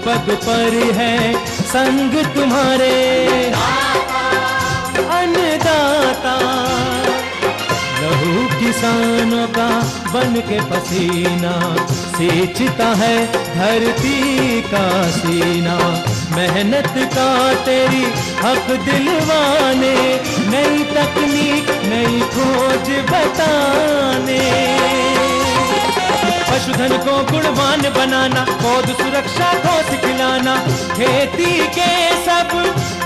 पद पर है संग तुम्हारे अन्नदाता। लहू किसानों का बन के पसीना सींचता है धरती का सीना। मेहनत का तेरी हक दिलवाने, नई तकनीक नई खोज बताने। पशुधन को गुणवान बनाना, पौध सुरक्षा को सिखलाना, खेती के सब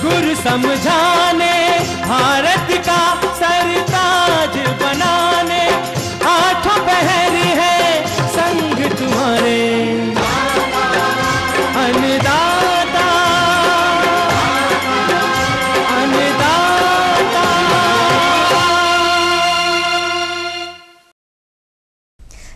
गुर समझाने, भारत का सरताज बनाने। आठों पहर है संग तुम्हारे अन्नदाता अन्नदाता।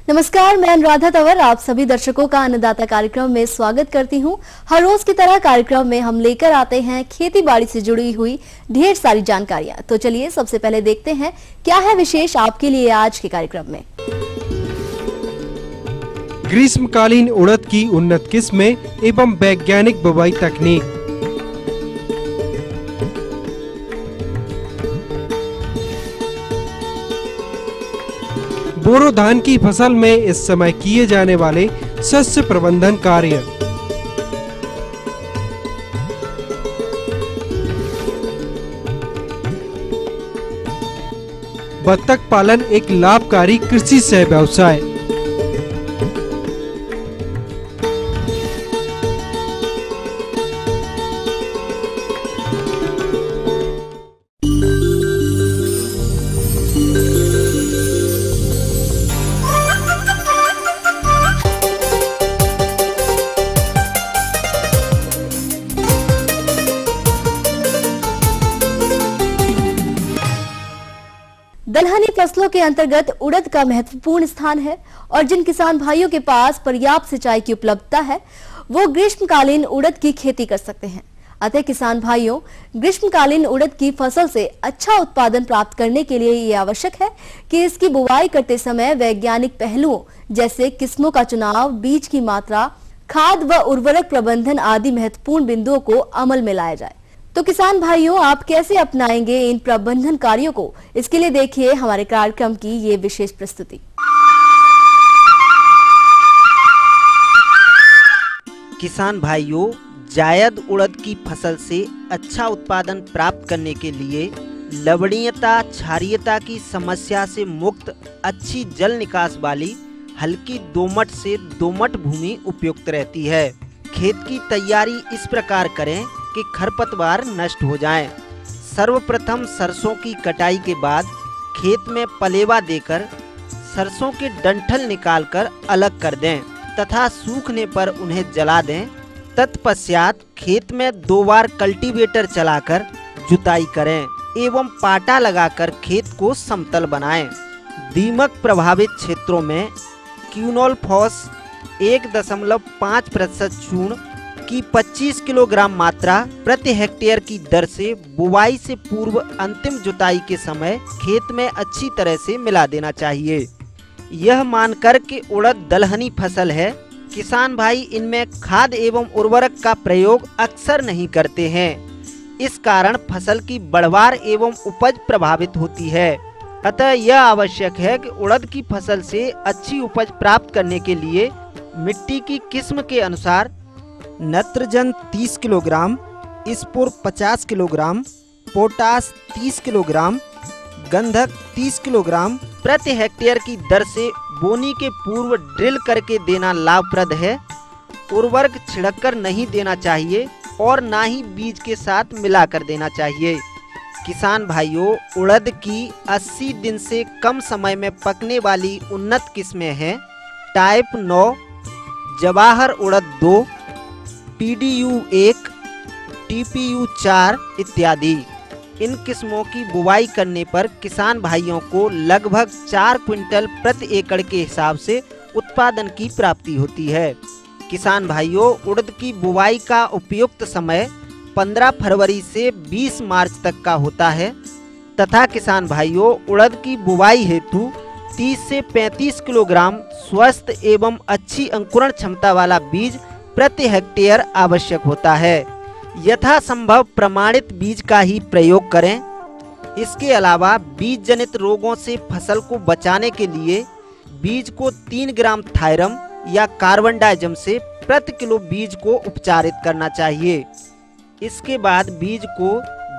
नमस्कार, मैं अनुराधा तंवर आप सभी दर्शकों का अन्नदाता कार्यक्रम में स्वागत करती हूं। हर रोज की तरह कार्यक्रम में हम लेकर आते हैं खेती बाड़ी से जुड़ी हुई ढेर सारी जानकारियां। तो चलिए सबसे पहले देखते हैं क्या है विशेष आपके लिए आज के कार्यक्रम में। ग्रीष्मकालीन उड़द की उन्नत किस्में एवं वैज्ञानिक बुवाई तकनीक। बोरो धान की फसल में इस समय किए जाने वाले शस्य प्रबंधन कार्य। बत्तख पालन एक लाभकारी कृषि सह व्यवसाय। दलहनी फसलों के अंतर्गत उड़द का महत्वपूर्ण स्थान है और जिन किसान भाइयों के पास पर्याप्त सिंचाई की उपलब्धता है वो ग्रीष्मकालीन उड़द की खेती कर सकते हैं। अतः किसान भाइयों, ग्रीष्मकालीन उड़द की फसल से अच्छा उत्पादन प्राप्त करने के लिए ये आवश्यक है कि इसकी बुवाई करते समय वैज्ञानिक पहलुओं जैसे किस्मों का चुनाव, बीज की मात्रा, खाद व उर्वरक प्रबंधन आदि महत्वपूर्ण बिंदुओं को अमल में लाया जाए। तो किसान भाइयों, आप कैसे अपनाएंगे इन प्रबंधन कार्यों को, इसके लिए देखिए हमारे कार्यक्रम की ये विशेष प्रस्तुति। किसान भाइयों, जायद उड़द की फसल से अच्छा उत्पादन प्राप्त करने के लिए लवणीयता, क्षारीयता की समस्या से मुक्त अच्छी जल निकास वाली हल्की दोमट से दोमट भूमि उपयुक्त रहती है। खेत की तैयारी इस प्रकार करें कि खरपतवार नष्ट हो जाएं। सर्वप्रथम सरसों की कटाई के बाद खेत में पलेवा देकर सरसों के डंठल निकालकर अलग कर दें तथा सूखने पर उन्हें जला दें। तत्पश्चात खेत में 2 बार कल्टीवेटर चलाकर जुताई करें एवं पाटा लगाकर खेत को समतल बनाएं। दीमक प्रभावित क्षेत्रों में क्यूनोल-फॉस 1.5% चूर्ण की 25 किलोग्राम मात्रा प्रति हेक्टेयर की दर से बुवाई से पूर्व अंतिम जुताई के समय खेत में अच्छी तरह से मिला देना चाहिए। यह मानकर कि उड़द दलहनी फसल है, किसान भाई इनमें खाद एवं उर्वरक का प्रयोग अक्सर नहीं करते हैं। इस कारण फसल की बढ़वार एवं उपज प्रभावित होती है। अतः यह आवश्यक है कि उड़द की फसल से अच्छी उपज प्राप्त करने के लिए मिट्टी की किस्म के अनुसार नत्रजन 30 किलोग्राम, स्फूर 50 किलोग्राम, पोटास 30 किलोग्राम, गंधक 30 किलोग्राम प्रति हेक्टेयर की दर से बोनी के पूर्व ड्रिल करके देना लाभप्रद है। उर्वरक छिड़ककर नहीं देना चाहिए और ना ही बीज के साथ मिलाकर देना चाहिए। किसान भाइयों, उड़द की 80 दिन से कम समय में पकने वाली उन्नत किस्में हैं टाइप 9, जवाहर उड़द 2, PDU 1, TPU 4 इत्यादि। इन किस्मों की बुवाई करने पर किसान भाइयों को लगभग 4 क्विंटल प्रति एकड़ के हिसाब से उत्पादन की प्राप्ति होती है। किसान भाइयों, उड़द की बुवाई का उपयुक्त समय 15 फरवरी से 20 मार्च तक का होता है तथा किसान भाइयों, उड़द की बुवाई हेतु 30 से 35 किलोग्राम स्वस्थ एवं अच्छी अंकुरण क्षमता वाला बीज प्रति हेक्टेयर आवश्यक होता है। यथासंभव प्रमाणित बीज का ही प्रयोग करें। इसके अलावा बीज जनित रोगों से फसल को बचाने के लिए बीज को 3 ग्राम थायरम या कार्बनडाइजम से प्रति किलो बीज को उपचारित करना चाहिए। इसके बाद बीज को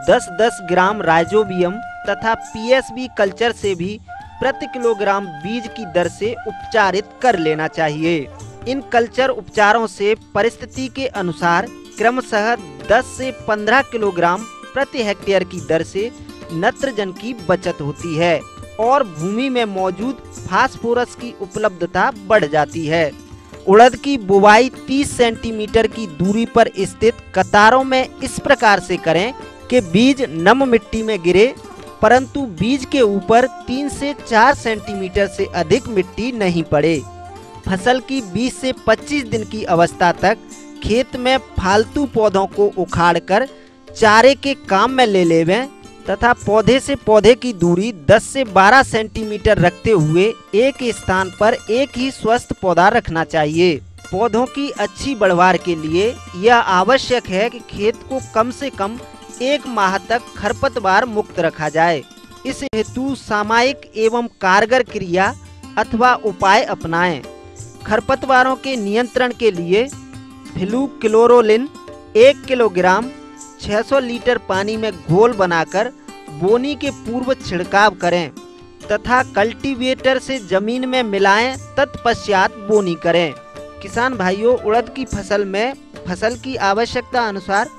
10-10 ग्राम राइजोबियम तथा पीएसबी कल्चर से भी प्रति किलोग्राम बीज की दर से उपचारित कर लेना चाहिए। इन कल्चर उपचारों से परिस्थिति के अनुसार क्रमशः 10 से 15 किलोग्राम प्रति हेक्टेयर की दर से नत्रजन की बचत होती है और भूमि में मौजूद फास्फोरस की उपलब्धता बढ़ जाती है। उड़द की बुवाई 30 सेंटीमीटर की दूरी पर स्थित कतारों में इस प्रकार से करें कि बीज नम मिट्टी में गिरे, परंतु बीज के ऊपर 3 से 4 सेंटीमीटर से अधिक मिट्टी नहीं पड़े। फसल की 20 से 25 दिन की अवस्था तक खेत में फालतू पौधों को उखाड़कर चारे के काम में ले लेवें तथा पौधे से पौधे की दूरी 10 से 12 सेंटीमीटर रखते हुए एक स्थान पर एक ही स्वस्थ पौधा रखना चाहिए। पौधों की अच्छी बढ़वार के लिए यह आवश्यक है कि खेत को कम से कम 1 माह तक खरपतवार मुक्त रखा जाए। इस हेतु सामयिक एवं कारगर क्रिया अथवा उपाय अपनाएं। खरपतवारों के नियंत्रण के लिए फ्लूक्लोरोलिन 1 किलोग्राम 600 लीटर पानी में घोल बनाकर बोनी के पूर्व छिड़काव करें तथा कल्टीवेटर से जमीन में मिलाएं, तत्पश्चात बोनी करें। किसान भाइयों, उड़द की फसल में फसल की आवश्यकता अनुसार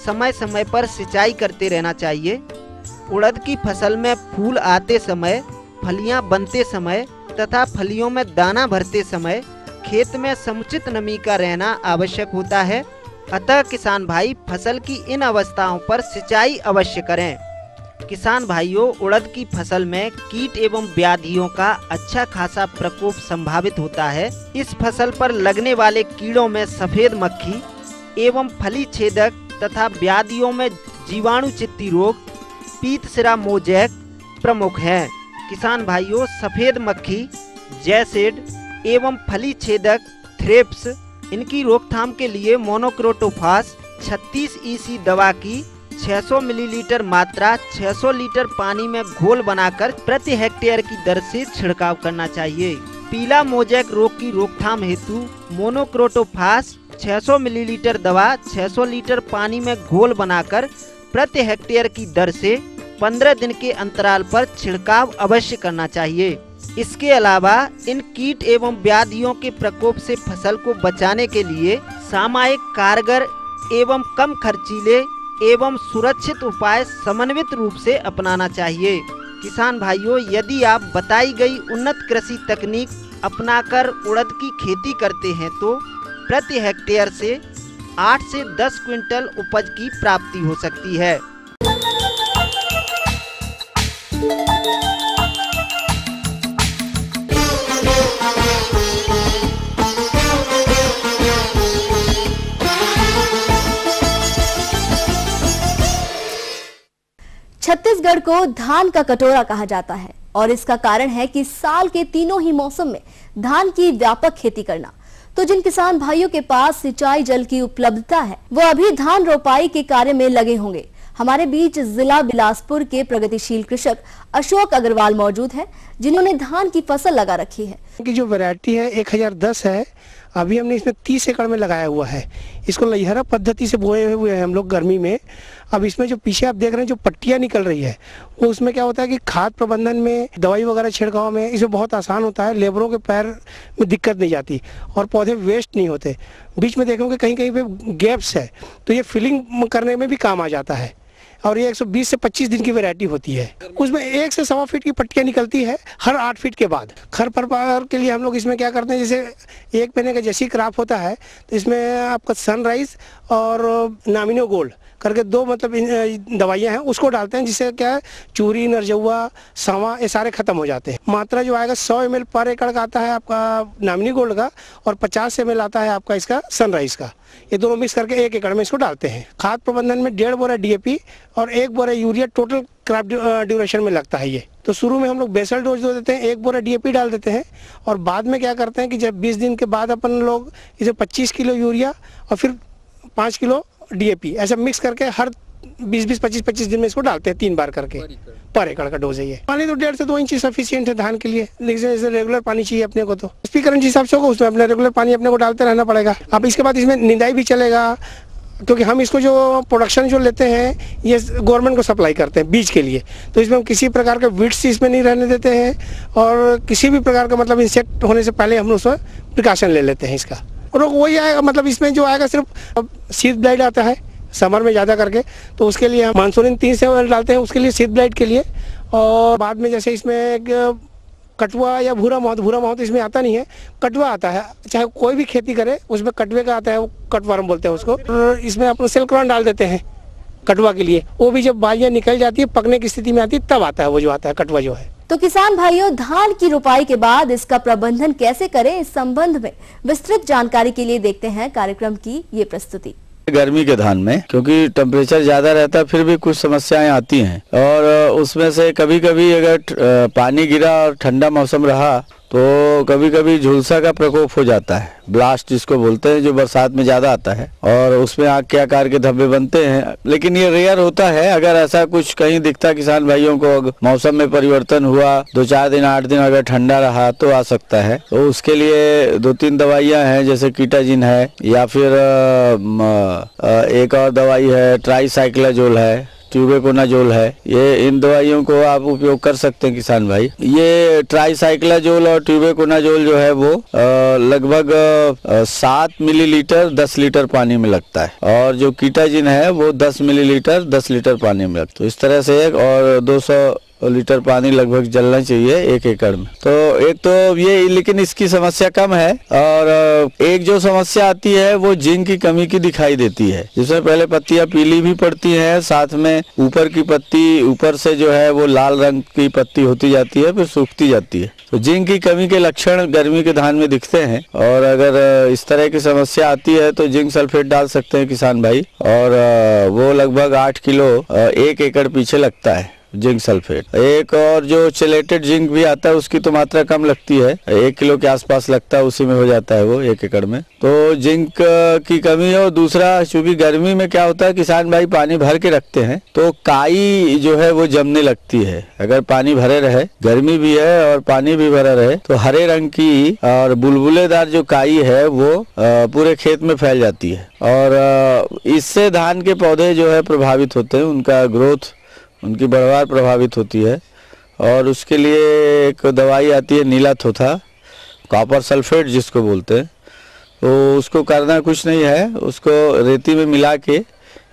समय समय पर सिंचाई करते रहना चाहिए। उड़द की फसल में फूल आते समय, फलियां बनते समय तथा फलियों में दाना भरते समय खेत में समुचित नमी का रहना आवश्यक होता है। अतः किसान भाई फसल की इन अवस्थाओं पर सिंचाई अवश्य करें। किसान भाइयों, उड़द की फसल में कीट एवं व्याधियों का अच्छा खासा प्रकोप संभावित होता है। इस फसल पर लगने वाले कीड़ों में सफेद मक्खी एवं फली छेदक तथा व्याधियों में जीवाणु चित्ती रोग, पीत सिरा मोजैक प्रमुख हैं। किसान भाइयों, सफेद मक्खी, जैसेड एवं फली छेदक थ्रिप्स, इनकी रोकथाम के लिए मोनोक्रोटोफास 36 EC दवा की 600 मिलीलीटर मात्रा 600 लीटर पानी में घोल बनाकर प्रति हेक्टेयर की दर से छिड़काव करना चाहिए। पीला मोजैक रोग की रोकथाम हेतु मोनोक्रोटोफास 600 मिलीलीटर दवा 600 लीटर पानी में घोल बनाकर प्रति हेक्टेयर की दर से 15 दिन के अंतराल पर छिड़काव अवश्य करना चाहिए। इसके अलावा इन कीट एवं व्याधियों के प्रकोप से फसल को बचाने के लिए सामयिक, कारगर एवं कम खर्चीले एवं सुरक्षित उपाय समन्वित रूप से अपनाना चाहिए। किसान भाइयों, यदि आप बताई गई उन्नत कृषि तकनीक अपनाकर उड़द की खेती करते हैं तो प्रति हेक्टेयर से 8 से 10 क्विंटल उपज की प्राप्ति हो सकती है। छत्तीसगढ़ को धान का कटोरा कहा जाता है और इसका कारण है कि साल के तीनों ही मौसम में धान की व्यापक खेती करना। तो जिन किसान भाइयों के पास सिंचाई जल की उपलब्धता है वो अभी धान रोपाई के कार्य में लगे होंगे। हमारे बीच जिला बिलासपुर के प्रगतिशील कृषक अशोक अग्रवाल मौजूद हैं, जिन्होंने धान की फसल लगा रखी है। की जो वैरायटी है 1010 है। अभी हमने इसमें 30 एकड़ में लगाया हुआ है। इसको लैहरा पद्धति से बोए हुए हैं हम लोग गर्मी में। अब इसमें जो पीछे आप देख रहे हैं जो पट्टियां निकल रही है वो उसमें क्या होता है कि खाद प्रबंधन में, दवाई वगैरह छिड़काव में इसमें बहुत आसान होता है। लेबरों के पैर में दिक्कत नहीं जाती और पौधे वेस्ट नहीं होते। बीच में देखोगे कहीं कहीं पे गैप्स है तो ये फिलिंग करने में भी काम आ जाता है। और ये 120 से 25 दिन की वैरायटी होती है। उसमें 1 से 1.25 फीट की पट्टियां निकलती है हर 8 फीट के बाद। खरपतवार के लिए हम लोग इसमें क्या करते हैं, जैसे 1 महीने का जैसी क्रॉप होता है तो इसमें आपका सनराइज और नामिनो गोल्ड करके 2 मतलब दवाइयाँ हैं, उसको डालते हैं, जिससे क्या है चूरी, नरजौआ, सांवा ये सारे खत्म हो जाते हैं। मात्रा जो आएगा 100 ml पर एकड़ का आता है आपका नामिनी गोल्ड का, और 50 ml आता है आपका इसका सनराइज का। ये दोनों मिक्स करके 1 एकड़ में इसको डालते हैं। खाद प्रबंधन में 1.5 बोरा DAP और 1 बोरा यूरिया टोटल क्रॉप ड्यूरेशन में लगता है ये। तो शुरू में हम लोग बेसल डोज दो देते हैं, 1 बोरा DAP डाल देते हैं, और बाद में क्या करते हैं कि जब 20 दिन के बाद अपन लोग इसे 25 किलो यूरिया और फिर 5 किलो DAP ऐसा मिक्स करके हर 20-20, 25-25 दिन में इसको डालते हैं 3 बार करके पर एकड़ का डोज है ये। पानी तो 1.5 से 2 इंच सफिशिएंट है धान के लिए, लेकिन जैसे रेगुलर पानी चाहिए अपने को, तो स्पीकर जिस हिसाब से होगा उसमें अपने रेगुलर पानी अपने को डालते रहना पड़ेगा। अब इसके बाद इसमें निंदाई भी चलेगा, क्योंकि हम इसको जो प्रोडक्शन जो लेते हैं ये गवर्नमेंट को सप्लाई करते हैं बीज के लिए, तो इसमें हम किसी प्रकार के वीड्स इसमें नहीं रहने देते हैं, और किसी भी प्रकार का मतलब इंसेक्ट होने से पहले हम उसमें प्रिकॉशन ले लेते हैं इसका। और वही आएगा, मतलब इसमें जो आएगा सिर्फ सीड ब्लाइट आता है समर में ज़्यादा करके, तो उसके लिए हम मानसून 3 से डालते हैं उसके लिए, सीड ब्लाइट के लिए। और बाद में जैसे इसमें कटवा या भूरा माहों इसमें आता नहीं है, कटवा आता है, चाहे कोई भी खेती करे उसमें कटवे का आता है, वो कटवर्म बोलते हैं उसको। और इसमें अपन सिल्कवर्म डाल देते हैं कटवा के लिए, वो भी जब बालियाँ निकल जाती है, पकने की स्थिति में आती है, तब आता है वो जो आता है कटवा जो है। तो किसान भाइयों, धान की रुपाई के बाद इसका प्रबंधन कैसे करें, इस संबंध में विस्तृत जानकारी के लिए देखते हैं कार्यक्रम की ये प्रस्तुति। गर्मी के धान में क्योंकि टेम्परेचर ज्यादा रहता है, फिर भी कुछ समस्याएं आती हैं, और उसमें से कभी कभी अगर पानी गिरा और ठंडा मौसम रहा तो कभी कभी झुलसा का प्रकोप हो जाता है, ब्लास्ट जिसको बोलते हैं, जो बरसात में ज्यादा आता है, और उसमें आग के आकार के धब्बे बनते हैं। लेकिन ये रेयर होता है। अगर ऐसा कुछ कहीं दिखता किसान भाइयों को, मौसम में परिवर्तन हुआ, 2-4 दिन 8 दिन अगर ठंडा रहा तो आ सकता है। तो उसके लिए 2-3 दवाइयां हैं, जैसे कीटाजिन है, या फिर एक और दवाई है ट्राइसाइक्लाजोल है, ट्यूबेकोनाजोल है। ये इन दवाइयों को आप उपयोग कर सकते हैं किसान भाई। ये ट्राइसाइक्लाजोल और ट्यूबेकोनाजोल जो है वो लगभग 7 मिलीलीटर 10 लीटर पानी में लगता है, और जो कीटाजिन है वो 10 मिलीलीटर 10 लीटर पानी में लगता है। तो इस तरह से और 200 लीटर पानी लगभग जलना चाहिए 1 एकड़ में। तो एक तो ये, लेकिन इसकी समस्या कम है। और एक जो समस्या आती है वो जिंक की कमी की दिखाई देती है, जिसमें पहले पत्तियां पीली भी पड़ती हैं, साथ में ऊपर की पत्ती, ऊपर से जो है वो लाल रंग की पत्ती होती जाती है, फिर सूखती जाती है। तो जिंक की कमी के लक्षण गर्मी के धान में दिखते हैं, और अगर इस तरह की समस्या आती है तो जिंक सल्फेट डाल सकते हैं किसान भाई, और वो लगभग 8 किलो 1 एकड़ पीछे लगता है जिंक सल्फेट। एक और जो चेलेटेड जिंक भी आता है उसकी तो मात्रा कम लगती है, 1 किलो के आसपास लगता है, उसी में हो जाता है वो 1 एकड़ में। तो जिंक की कमी है। और दूसरा, चूंकि गर्मी में क्या होता है, किसान भाई पानी भर के रखते हैं तो काई जो है वो जमने लगती है। अगर पानी भरे रहे, गर्मी भी है और पानी भी भरा रहे, तो हरे रंग की और बुलबुलेदार जो काई है वो पूरे खेत में फैल जाती है, और इससे धान के पौधे जो है प्रभावित होते हैं, उनका ग्रोथ, उनकी बढ़वार प्रभावित होती है। और उसके लिए एक दवाई आती है नीला थोथा, कॉपर सल्फेट जिसको बोलते हैं। तो उसको करना कुछ नहीं है, उसको रेती में मिला के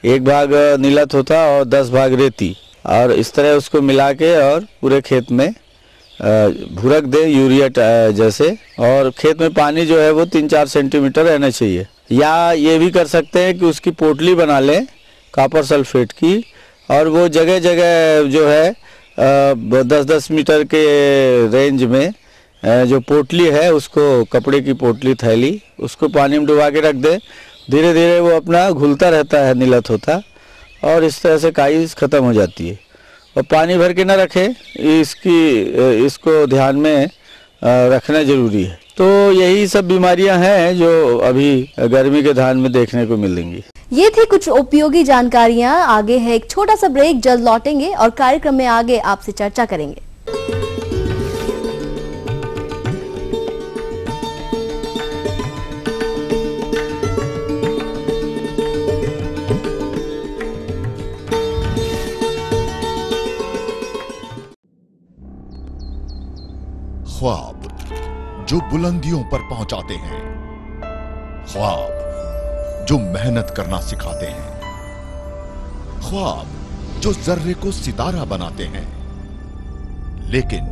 1 भाग नीला थोथा और 10 भाग रेती, और इस तरह उसको मिला के और पूरे खेत में भुरक दे यूरिया जैसे। और खेत में पानी जो है वो 3-4 सेंटीमीटर रहना चाहिए। या ये भी कर सकते हैं कि उसकी पोटली बना लें कॉपर सल्फेट की, और वो जगह जगह जो है 10-10 मीटर के रेंज में जो पोटली है, उसको कपड़े की पोटली, थैली, उसको पानी में डुबा के रख दे। धीरे धीरे वो अपना घुलता रहता है नीलत होता, और इस तरह से काई खत्म हो जाती है। और पानी भर के ना रखे, इसको ध्यान में रखना जरूरी है। तो यही सब बीमारियां हैं जो अभी गर्मी के धान में देखने को मिलेंगी। ये थी कुछ उपयोगी जानकारियां। आगे है एक छोटा सा ब्रेक, जल्द लौटेंगे और कार्यक्रम में आगे आपसे चर्चा करेंगे। ख्वाब जो बुलंदियों पर पहुंचाते हैं, ख्वाब जो मेहनत करना सिखाते हैं, ख्वाब जो जर्रे को सितारा बनाते हैं। लेकिन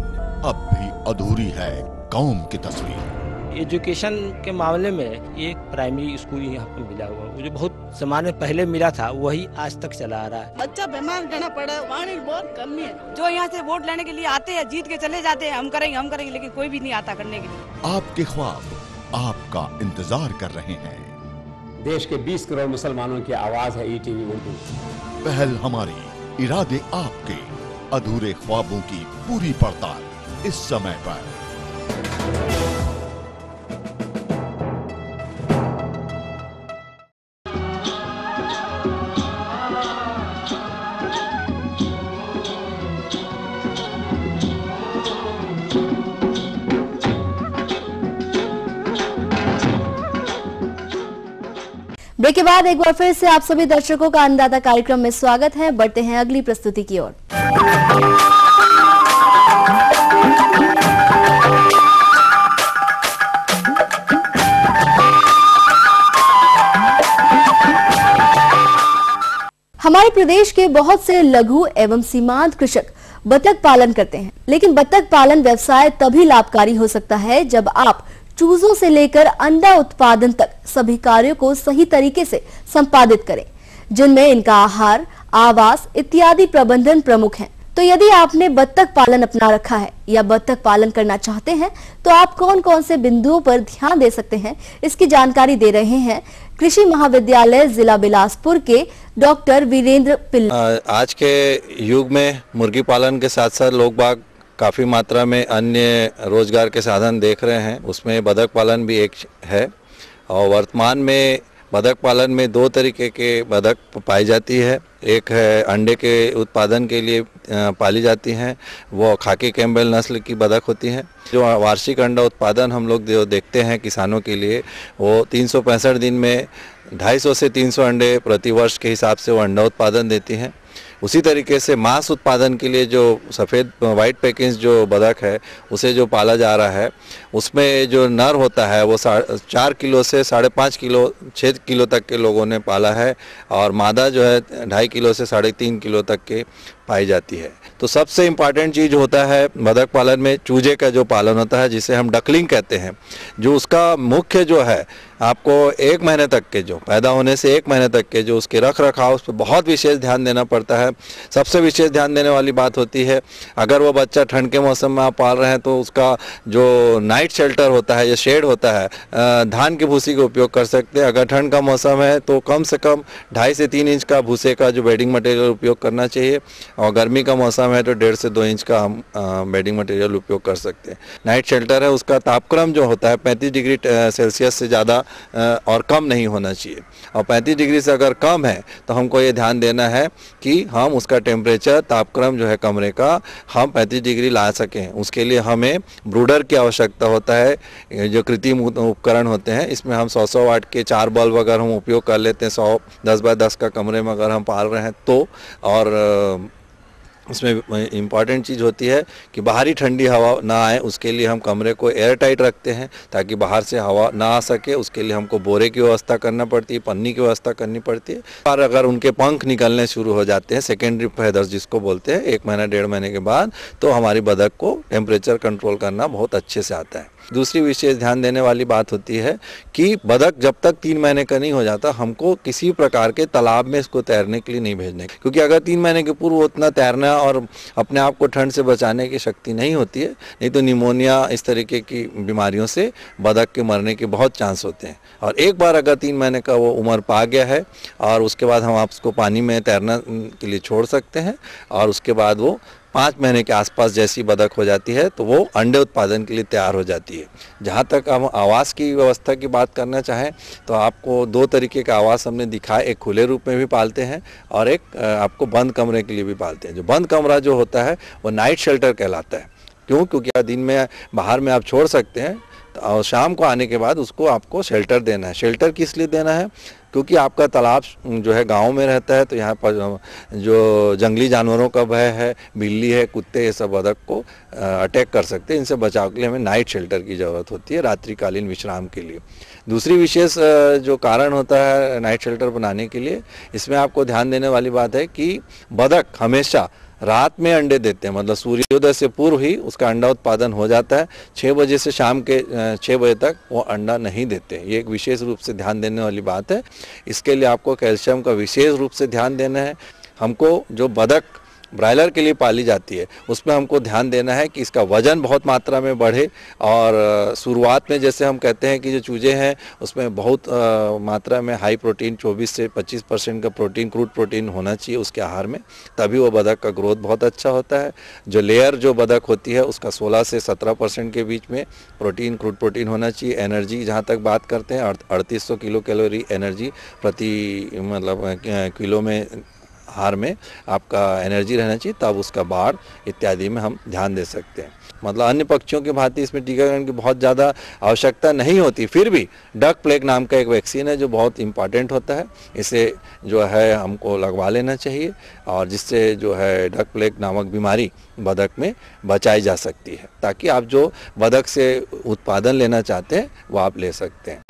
अब भी अधूरी है कौम की तस्वीर। एजुकेशन के मामले में एक प्राइमरी स्कूल यहाँ पे मिला हुआ, वो जो बहुत जमाने पहले मिला था वही आज तक चला आ रहा है। बच्चा बीमार रहना पड़ा, पानी बहुत कमी है। जो यहाँ से वोट लेने के लिए आते हैं, जीत के चले जाते हैं, हम करेंगे, लेकिन कोई भी नहीं आता करने के लिए। आपके ख्वाब आपका इंतजार कर रहे हैं। देश के 20 करोड़ मुसलमानों की आवाज है ईटीवी उर्दू। पहल हमारी, इरादे आपके, अधूरे ख्वाबों की पूरी पड़ताल इस समय पर। ब्रेक के बाद एक बार फिर से आप सभी दर्शकों का अन्नदाता कार्यक्रम में स्वागत है। बढ़ते हैं अगली प्रस्तुति की ओर। हमारे प्रदेश के बहुत से लघु एवं सीमांत कृषक बतख पालन करते हैं, लेकिन बतख पालन व्यवसाय तभी लाभकारी हो सकता है जब आप चूजों से लेकर अंडा उत्पादन तक सभी कार्यों को सही तरीके से संपादित करें, जिनमें इनका आहार, आवास इत्यादि प्रबंधन प्रमुख हैं। तो यदि आपने बत्तख पालन अपना रखा है या बत्तख पालन करना चाहते हैं तो आप कौन कौन से बिंदुओं पर ध्यान दे सकते हैं, इसकी जानकारी दे रहे हैं कृषि महाविद्यालय जिला बिलासपुर के डॉक्टर वीरेंद्र पिल्लई। आज के युग में मुर्गी पालन के साथ साथ लोग बाग काफ़ी मात्रा में अन्य रोजगार के साधन देख रहे हैं, उसमें बतख पालन भी एक है। और वर्तमान में बतख पालन में दो तरीके के बतख पाई जाती है। एक है अंडे के उत्पादन के लिए पाली जाती हैं, वो खाकी कैम्बेल नस्ल की बतख होती हैं। जो वार्षिक अंडा उत्पादन हम लोग देखते हैं किसानों के लिए, वो 365 दिन में 250 से 300 अंडे प्रति वर्ष के हिसाब से वो अंडा उत्पादन देती हैं। उसी तरीके से मांस उत्पादन के लिए जो सफ़ेद वाइट पैकिंग जो बतख है उसे जो पाला जा रहा है, उसमें जो नर होता है वो 4 किलो से 5.5 किलो 6 किलो तक के लोगों ने पाला है, और मादा जो है 2.5 किलो से 3.5 किलो तक के पाई जाती है। तो सबसे इम्पॉर्टेंट चीज़ होता है बतख पालन में चूजे का जो पालन होता है, जिसे हम डकलिंग कहते हैं, जो उसका मुख्य जो है आपको 1 महीने तक के जो पैदा होने से 1 महीने तक के जो उसके रख रखाव उस पर बहुत विशेष ध्यान देना पड़ता है। सबसे विशेष ध्यान देने वाली बात होती है, अगर वो बच्चा ठंड के मौसम में आप पाल रहे हैं तो उसका जो नाइट शेल्टर होता है या शेड होता है, धान की भूसी का उपयोग कर सकते हैं। अगर ठंड का मौसम है तो कम से कम 2.5 से 3 इंच का भूसे का जो बेडिंग मटेरियल उपयोग करना चाहिए, और गर्मी का मौसम है तो 1.5 से 2 इंच का हम बेडिंग मटेरियल उपयोग कर सकते हैं। नाइट शेल्टर है, उसका तापक्रम जो होता है 35 डिग्री सेल्सियस से ज़्यादा और कम नहीं होना चाहिए, और 35 डिग्री से अगर कम है तो हमको ये ध्यान देना है कि हम उसका टेम्परेचर तापक्रम जो है कमरे का हम 35 डिग्री ला सकें। उसके लिए हमें ब्रूडर की आवश्यकता होता है। जो कृत्रिम उपकरण होते हैं, इसमें हम 100 वाट के 4 बल्ब अगर हम उपयोग कर लेते हैं 100 10 बाय 10 का कमरे में अगर हम पाल रहे हैं तो, और उसमें इम्पॉर्टेंट चीज़ होती है कि बाहरी ठंडी हवा ना आए, उसके लिए हम कमरे को एयर टाइट रखते हैं ताकि बाहर से हवा ना आ सके। उसके लिए हमको बोरे की व्यवस्था करना पड़ती है, पन्नी की व्यवस्था करनी पड़ती है। और अगर उनके पंख निकलने शुरू हो जाते हैं, सेकेंडरी फेदर्स जिसको बोलते हैं, 1 महीना 1.5 महीने के बाद, तो हमारी बतख को टेम्परेचर कंट्रोल करना बहुत अच्छे से आता है। दूसरी विशेष ध्यान देने वाली बात होती है कि बतख जब तक 3 महीने का नहीं हो जाता, हमको किसी प्रकार के तालाब में इसको तैरने के लिए नहीं भेजना है, क्योंकि अगर 3 महीने के पूर्व उतना तैरना और अपने आप को ठंड से बचाने की शक्ति नहीं होती है, नहीं तो निमोनिया इस तरीके की बीमारियों से बतख के मरने के बहुत चांस होते हैं। और एक बार अगर 3 महीने का वो उम्र पा गया है और उसके बाद हम उसको पानी में तैरना के लिए छोड़ सकते हैं, और उसके बाद वो 5 महीने के आसपास जैसी बतख हो जाती है तो वो अंडे उत्पादन के लिए तैयार हो जाती है। जहाँ तक हम आवास की व्यवस्था की बात करना चाहें तो आपको 2 तरीके का आवास हमने दिखाया, एक खुले रूप में भी पालते हैं और एक आपको बंद कमरे के लिए भी पालते हैं। जो बंद कमरा जो होता है वो नाइट शेल्टर कहलाता है। क्यों? क्योंकि दिन में बाहर में आप छोड़ सकते हैं और शाम को आने के बाद उसको आपको शेल्टर देना है। शेल्टर किस लिए देना है? क्योंकि आपका तालाब जो है गांव में रहता है, तो यहाँ पर जो जंगली जानवरों का भय है, बिल्ली है, कुत्ते, ये सब बतख को अटैक कर सकते हैं। इनसे बचाव के लिए हमें नाइट शेल्टर की ज़रूरत होती है रात्रिकालीन विश्राम के लिए। दूसरी विशेष जो कारण होता है नाइट शेल्टर बनाने के लिए, इसमें आपको ध्यान देने वाली बात है कि बतख हमेशा रात में अंडे देते हैं, मतलब सूर्योदय से पूर्व ही उसका अंडा उत्पादन हो जाता है। 6 बजे से शाम के 6 बजे तक वो अंडा नहीं देते। ये एक विशेष रूप से ध्यान देने वाली बात है। इसके लिए आपको कैल्शियम का विशेष रूप से ध्यान देना है। हमको जो बतख ब्रायलर के लिए पाली जाती है उसमें हमको ध्यान देना है कि इसका वजन बहुत मात्रा में बढ़े, और शुरुआत में जैसे हम कहते हैं कि जो चूजे हैं उसमें बहुत मात्रा में हाई प्रोटीन 24 से 25% का प्रोटीन, क्रूड प्रोटीन होना चाहिए उसके आहार में, तभी वो बतख का ग्रोथ बहुत अच्छा होता है। जो लेयर जो बतख होती है उसका 16 से 17% के बीच में प्रोटीन, क्रूड प्रोटीन होना चाहिए। एनर्जी जहाँ तक बात करते हैं 3800 किलो कैलोरी एनर्जी प्रति मतलब किलो में आहार में आपका एनर्जी रहना चाहिए, तब उसका बाढ़ इत्यादि में हम ध्यान दे सकते हैं। मतलब अन्य पक्षियों की भांति इसमें टीकाकरण की बहुत ज़्यादा आवश्यकता नहीं होती, फिर भी डक प्लेग नाम का एक वैक्सीन है जो बहुत इम्पॉर्टेंट होता है। इसे जो है हमको लगवा लेना चाहिए, और जिससे जो है डक प्लेग नामक बीमारी बतख में बचाई जा सकती है, ताकि आप जो बतख से उत्पादन लेना चाहते हैं वो आप ले सकते हैं।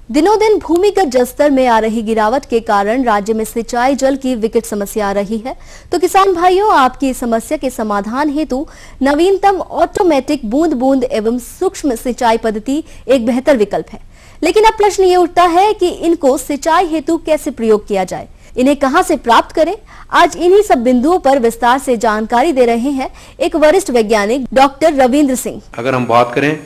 दिनों दिन भूमिगत जलस्तर में आ रही गिरावट के कारण राज्य में सिंचाई जल की विकट समस्या आ रही है। तो किसान भाइयों, आपकी इस समस्या के समाधान हेतु नवीनतम ऑटोमेटिक बूंद बूंद एवं सूक्ष्म सिंचाई पद्धति एक बेहतर विकल्प है। लेकिन अब प्रश्न ये उठता है कि इनको सिंचाई हेतु कैसे प्रयोग किया जाए, इन्हें कहां से प्राप्त करें। आज इन्हीं सब बिंदुओं पर विस्तार से जानकारी दे रहे हैं एक वरिष्ठ वैज्ञानिक डॉक्टर रविंद्र सिंह। अगर हम बात करें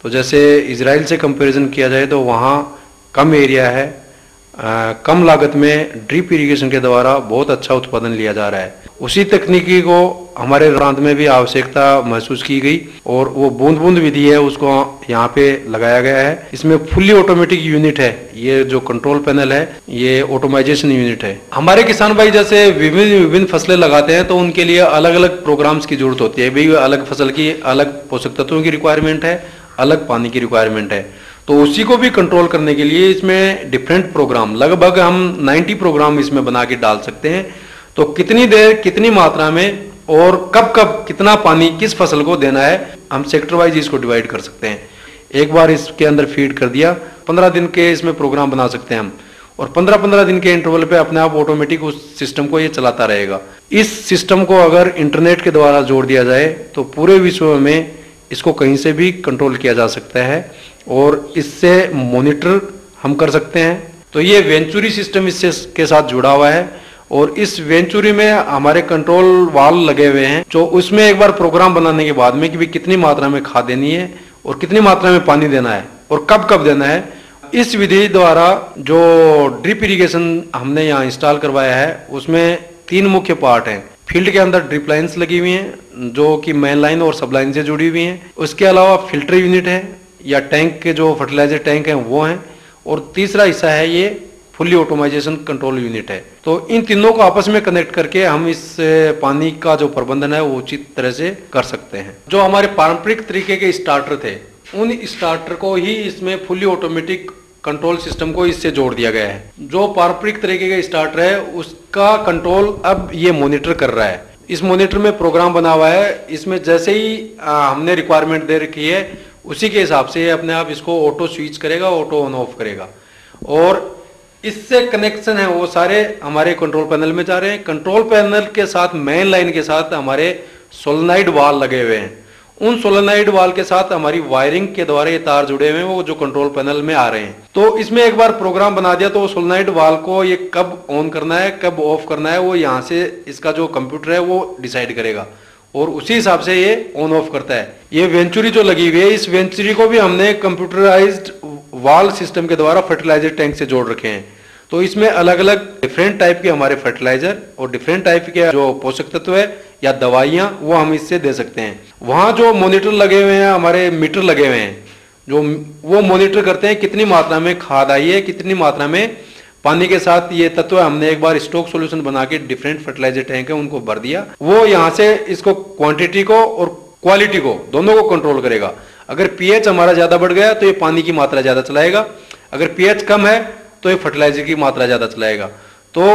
तो जैसे इजराइल से कंपैरिजन किया जाए तो वहाँ कम एरिया है, कम लागत में ड्रिप इरिगेशन के द्वारा बहुत अच्छा उत्पादन लिया जा रहा है। उसी तकनीकी को हमारे प्रांत में भी आवश्यकता महसूस की गई, और वो बूंद बूंद विधि है उसको यहाँ पे लगाया गया है। इसमें फुल्ली ऑटोमेटिक यूनिट है, ये जो कंट्रोल पैनल है ये ऑटोमाइजेशन यूनिट है। हमारे किसान भाई जैसे विभिन्न फसलें लगाते हैं तो उनके लिए अलग अलग प्रोग्राम्स की जरूरत होती है। भाई अलग फसल की अलग पोषक तत्वों की रिक्वायरमेंट है, अलग पानी की रिक्वायरमेंट है, तो उसी को भी कंट्रोल करने के लिए इसमें डिफरेंट प्रोग्राम, लगभग हम 90 प्रोग्राम इसमें बना के डाल सकते हैं। तो कितनी देर कितनी मात्रा में और कब कब कितना पानी किस फसल को देना है, हम सेक्टर वाइज इसको डिवाइड कर सकते हैं। एक बार इसके अंदर फीड कर दिया, 15 दिन के इसमें प्रोग्राम बना सकते हैं हम, और 15-15 दिन के इंटरवल पे अपने आप ऑटोमेटिक उस सिस्टम को ये चलाता रहेगा। इस सिस्टम को अगर इंटरनेट के द्वारा जोड़ दिया जाए तो पूरे विश्व में इसको कहीं से भी कंट्रोल किया जा सकता है, और इससे मॉनिटर हम कर सकते हैं। तो ये वेंचुरी सिस्टम इससे के साथ जुड़ा हुआ है, और इस वेंचुरी में हमारे कंट्रोल वाल्व लगे हुए हैं, जो उसमें एक बार प्रोग्राम बनाने के बाद में कि भी कितनी मात्रा में खाद देनी है और कितनी मात्रा में पानी देना है और कब कब देना है। इस विधि द्वारा जो ड्रिप इरिगेशन हमने यहाँ इंस्टॉल करवाया है उसमें 3 मुख्य पार्ट हैं। फील्ड के अंदर ड्रिप लाइन्स लगी हुई हैं जो कि मेन लाइन और सब लाइन से जुड़ी हुई हैं। उसके अलावा फिल्टर यूनिट है या टैंक के जो फर्टिलाइजर टैंक हैं वो हैं, और तीसरा हिस्सा है ये फुल्ली ऑटोमाइजेशन कंट्रोल यूनिट है। तो इन तीनों को आपस में कनेक्ट करके हम इस पानी का जो प्रबंधन है वो उचित तरह से कर सकते हैं। जो हमारे पारंपरिक तरीके के स्टार्टर थे उन स्टार्टर को ही इसमें फुल्ली ऑटोमेटिक कंट्रोल सिस्टम को इससे जोड़ दिया गया है। जो पारंपरिक तरीके का स्टार्टर है उसका कंट्रोल अब ये मॉनिटर कर रहा है। इस मॉनिटर में प्रोग्राम बना हुआ है, इसमें जैसे ही हमने रिक्वायरमेंट दे रखी है उसी के हिसाब से अपने आप इसको ऑटो स्विच करेगा, ऑटो ऑन ऑफ करेगा, और इससे कनेक्शन है वो सारे हमारे कंट्रोल पैनल में जा रहे हैं। कंट्रोल पैनल के साथ मेन लाइन के साथ हमारे सोलेनाइड वाल लगे हुए हैं। उन सोलेनाइड वाल के साथ हमारी वायरिंग के द्वारा ये तार जुड़े हुए हैं वो जो कंट्रोल पैनल में आ रहे हैं। तो इसमें एक बार प्रोग्राम बना दिया तो सोलेनाइड वाल को ये कब ऑन करना है कब ऑफ करना है वो यहाँ से इसका जो कंप्यूटर है वो डिसाइड करेगा, और उसी हिसाब से ये ऑन ऑफ करता है। ये वेंचुरी जो लगी हुई है इस वेंचुरी को भी हमने कंप्यूटराइज्ड वाल सिस्टम के द्वारा फर्टिलाइजर टैंक से जोड़ रखे हैं। तो इसमें अलग अलग डिफरेंट टाइप के हमारे फर्टिलाइजर और डिफरेंट टाइप के जो पोषक तत्व है या दवाइयाँ वो हम इससे दे सकते हैं। वहाँ जो मॉनिटर लगे हुए हैं, हमारे मीटर लगे हुए हैं जो वो मॉनिटर करते हैं कितनी मात्रा में खाद आई है, कितनी मात्रा में पानी के साथ ये तत्व हमने एक बार स्टॉक सॉल्यूशन बना के डिफरेंट फर्टिलाइजर टैंक है उनको भर दिया। वो यहाँ से इसको क्वांटिटी को और क्वालिटी को दोनों को कंट्रोल करेगा। अगर पीएच हमारा ज्यादा बढ़ गया तो ये पानी की मात्रा ज्यादा चलाएगा, अगर पीएच कम है तो ये फर्टिलाइजर की मात्रा ज्यादा चलाएगा। तो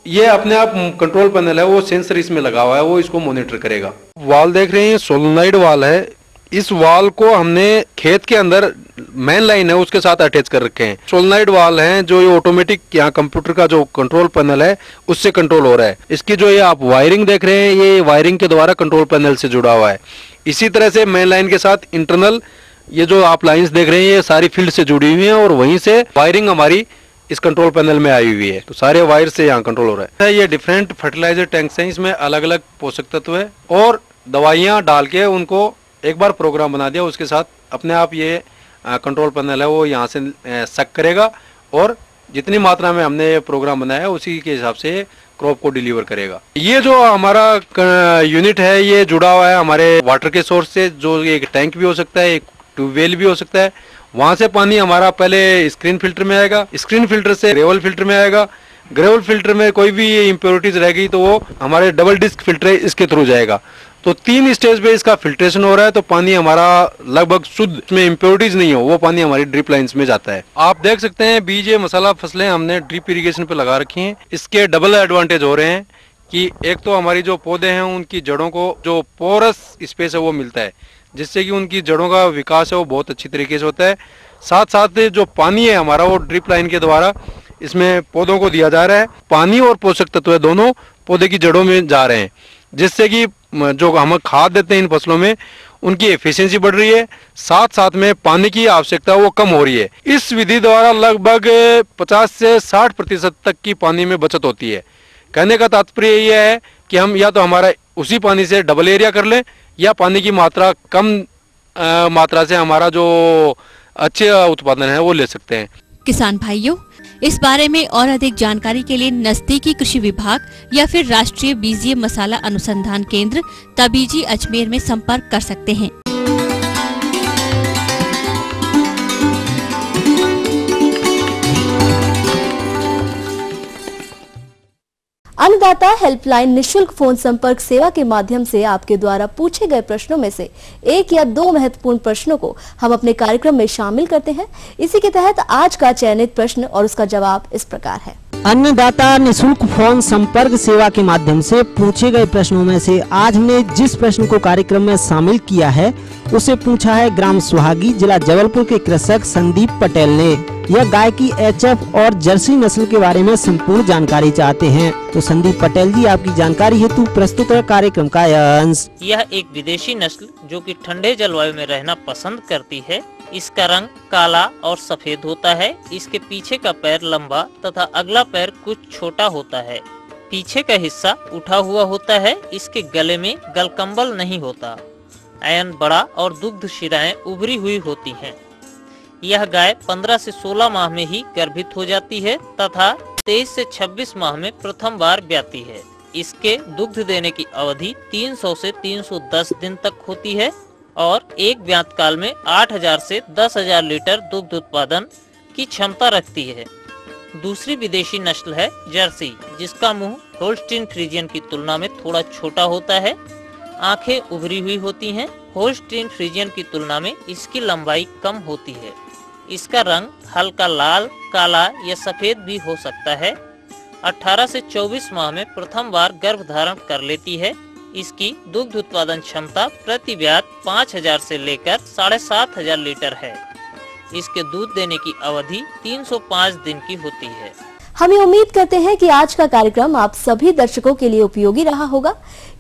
ये अपने आप कंट्रोल पैनल है, वो सेंसर इसमें लगा हुआ है, वो इसको मॉनिटर करेगा। वाल देख रहे हैं, सोलेनोइड वाल है। इस वाल को हमने खेत के अंदर मेन लाइन है उसके साथ अटैच कर रखे हैं। सोलेनोइड वाल हैं जो ये ऑटोमेटिक यहाँ कंप्यूटर का जो कंट्रोल पैनल है उससे कंट्रोल हो रहा है। इसकी जो ये आप वायरिंग देख रहे हैं, ये वायरिंग के द्वारा कंट्रोल पैनल से जुड़ा हुआ है। इसी तरह से मेन लाइन के साथ इंटरनल ये जो आप लाइंस देख रहे हैं ये सारी फील्ड से जुड़ी हुई हैं और वहीं से वायरिंग हमारी इस कंट्रोल पैनल में आई हुई है। तो सारे वायर से यहाँ कंट्रोल हो रहा है। ये डिफरेंट फर्टिलाइजर टैंक्स हैं, इसमें अलग अलग पोषक तत्व है और दवाइयाँ डाल के उनको एक बार प्रोग्राम बना दिया, उसके साथ अपने आप ये कंट्रोल पैनल है वो यहाँ से सक करेगा और जितनी मात्रा में हमने ये प्रोग्राम बनाया है उसी के हिसाब से क्रॉप को डिलीवर करेगा। ये जो हमारा यूनिट है ये जुड़ा हुआ है हमारे वाटर के सोर्स से, जो एक टैंक भी हो सकता है, एक ट्यूबवेल भी हो सकता है। वहां से पानी हमारा पहले स्क्रीन फिल्टर में आएगा, स्क्रीन फिल्टर से ग्रेवल फिल्टर में आएगा, ग्रेवल फिल्टर में कोई भी इम्प्योरिटीज रहेगी तो वो हमारे डबल डिस्क फिल्टर है इसके थ्रू जाएगा। तो 3 स्टेज पे इसका फिल्ट्रेशन हो रहा है, तो पानी हमारा लगभग शुद्ध, इसमें इम्प्योरिटीज नहीं हो, वो पानी हमारी ड्रिप लाइंस में जाता है। आप देख सकते हैं बीज मसाला फसलें हमने ड्रिप इरिगेशन पे लगा रखी हैं। इसके डबल एडवांटेज हो रहे हैं कि एक तो हमारी जो पौधे हैं उनकी जड़ों को जो पोरस स्पेस है वो मिलता है, जिससे कि उनकी जड़ों का विकास है वो बहुत अच्छी तरीके से होता है। साथ साथ जो पानी है हमारा वो ड्रिप लाइन के द्वारा इसमें पौधों को दिया जा रहा है। पानी और पोषक तत्व दोनों पौधे की जड़ों में जा रहे हैं, जिससे कि जो हम खाद देते हैं इन फसलों में उनकी एफिशिएंसी बढ़ रही है, साथ साथ में पानी की आवश्यकता वो कम हो रही है। इस विधि द्वारा लगभग 50 से 60% तक की पानी में बचत होती है। कहने का तात्पर्य ये है कि हम या तो हमारा उसी पानी से डबल एरिया कर लें या पानी की मात्रा कम मात्रा से हमारा जो अच्छे उत्पादन है वो ले सकते हैं। किसान भाइयों, इस बारे में और अधिक जानकारी के लिए नजदीकी कृषि विभाग या फिर राष्ट्रीय बीजीय मसाला अनुसंधान केंद्र तबीजी अजमेर में संपर्क कर सकते हैं। अन्नदाता हेल्पलाइन निशुल्क फोन संपर्क सेवा के माध्यम से आपके द्वारा पूछे गए प्रश्नों में से 1 या 2 महत्वपूर्ण प्रश्नों को हम अपने कार्यक्रम में शामिल करते हैं। इसी के तहत आज का चयनित प्रश्न और उसका जवाब इस प्रकार है। अन्नदाता निशुल्क फोन संपर्क सेवा के माध्यम से पूछे गए प्रश्नों में से आज हमने जिस प्रश्न को कार्यक्रम में शामिल किया है उसे पूछा है ग्राम सुहागी, जिला जबलपुर के कृषक संदीप पटेल ने। यह गाय की HF और जर्सी नस्ल के बारे में संपूर्ण जानकारी चाहते हैं। तो संदीप पटेल जी, आपकी जानकारी हेतु प्रस्तुत है कार्यक्रम का यह अंश। यह एक विदेशी नस्ल जो कि ठंडे जलवायु में रहना पसंद करती है। इसका रंग काला और सफेद होता है। इसके पीछे का पैर लंबा तथा अगला पैर कुछ छोटा होता है। पीछे का हिस्सा उठा हुआ होता है। इसके गले में गलकंबल नहीं होता। ऐन बड़ा और दुग्ध शिराएं उभरी हुई होती हैं। यह गाय 15 से 16 माह में ही गर्भित हो जाती है तथा 23 से 26 माह में प्रथम बार ब्याती है। इसके दुग्ध देने की अवधि 300 से 310 दिन तक होती है और एक ब्यात काल में 8000 से 10000 लीटर दुग्ध उत्पादन की क्षमता रखती है। दूसरी विदेशी नस्ल है जर्सी, जिसका मुंह होल्स्टीन फ्रीजियन की तुलना में थोड़ा छोटा होता है। आंखें उभरी हुई होती हैं। होल्स्टीन फ्रीजियन की तुलना में इसकी लंबाई कम होती है। इसका रंग हल्का लाल, काला या सफेद भी हो सकता है। 18 से 24 माह में प्रथम बार गर्भ धारण कर लेती है। इसकी दुग्ध उत्पादन क्षमता प्रति ब्यात 5000 से लेकर 7500 लीटर है। इसके दूध देने की अवधि 305 दिन की होती है। हम ये उम्मीद करते हैं कि आज का कार्यक्रम आप सभी दर्शकों के लिए उपयोगी रहा होगा।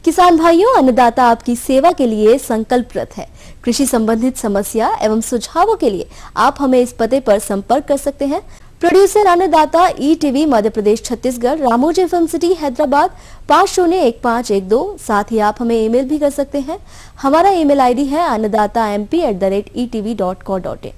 किसान भाइयों, अन्नदाता आपकी सेवा के लिए संकल्परत है। कृषि संबंधित समस्या एवं सुझावों के लिए आप हमें इस पते पर संपर्क कर सकते हैं। प्रोड्यूसर अन्नदाता ETV Madhya Pradesh Chhattisgarh, Ramoji film city Hyderabad 501512। साथ ही आप हमें ईमेल भी कर सकते हैं। हमारा ईमेल ID है annadatamp@etv.co.in।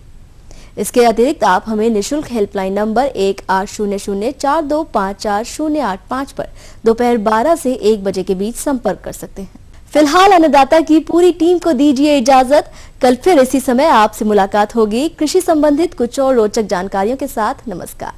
इसके अतिरिक्त आप हमें निशुल्क हेल्पलाइन नंबर 180042540805 पर दोपहर 12 से 1 बजे के बीच संपर्क कर सकते हैं। फिलहाल अन्नदाता की पूरी टीम को दीजिए इजाजत। कल फिर इसी समय आपसे मुलाकात होगी कृषि संबंधित कुछ और रोचक जानकारियों के साथ। नमस्कार।